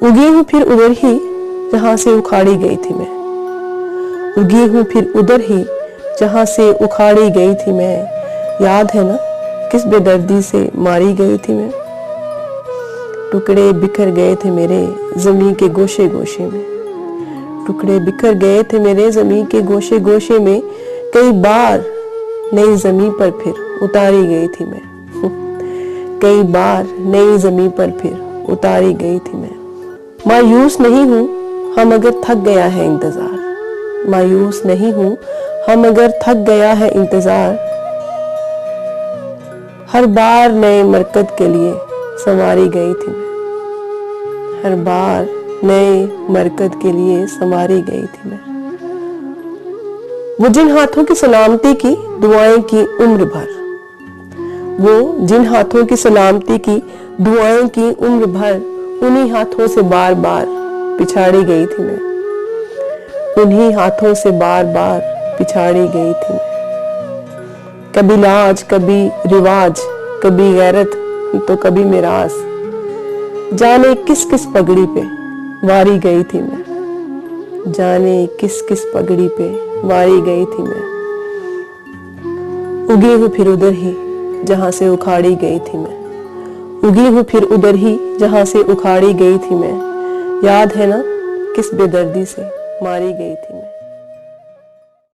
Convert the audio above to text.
उगी हूँ फिर उधर ही जहां से उखाड़ी गई थी मैं। उगी हूँ फिर उधर ही जहां से उखाड़ी गई थी मैं। याद है ना किस बेदर्दी से मारी गई थी मैं। टुकड़े बिखर गए थे मेरे ज़मीं के गोशे गोशे में। टुकड़े बिखर गए थे मेरे ज़मीं के गोशे गोशे में। कई बार नई ज़मीं पर फिर उतारी गई थी मैं। कई बार नई ज़मीं पर फिर उतारी गई थी मैं। मायूस नहीं हूँ हम अगर थक गया है इंतज़ार। मायूस नहीं हूँ हम अगर थक गया है इंतज़ार। हर बार नए मरकत के लिए संवारी गई थी मैं। हर बार नए मरकत के लिए संवारी गई थी मैं। वो जिन हाथों की सलामती की दुआएं की उम्र भर। वो जिन हाथों की सलामती की दुआएं की उम्र भर। उन्हीं हाथों से बार बार पिछाड़ी गई थी मैं। उन्हीं हाथों से बार बार पिछाड़ी गई थी मैं। कभी लाज कभी रिवाज कभी गैरत तो कभी मिरास। जाने किस किस पगड़ी पे वारी गई थी मैं। जाने किस किस पगड़ी पे वारी गई थी मैं। उगी हूँ फिर उधर ही जहां से उखाड़ी गई थी मैं। उगी हूँ फिर उधर ही जहां से उखाड़ी गई थी मैं। याद है ना किस बेदर्दी से मारी गई थी मैं।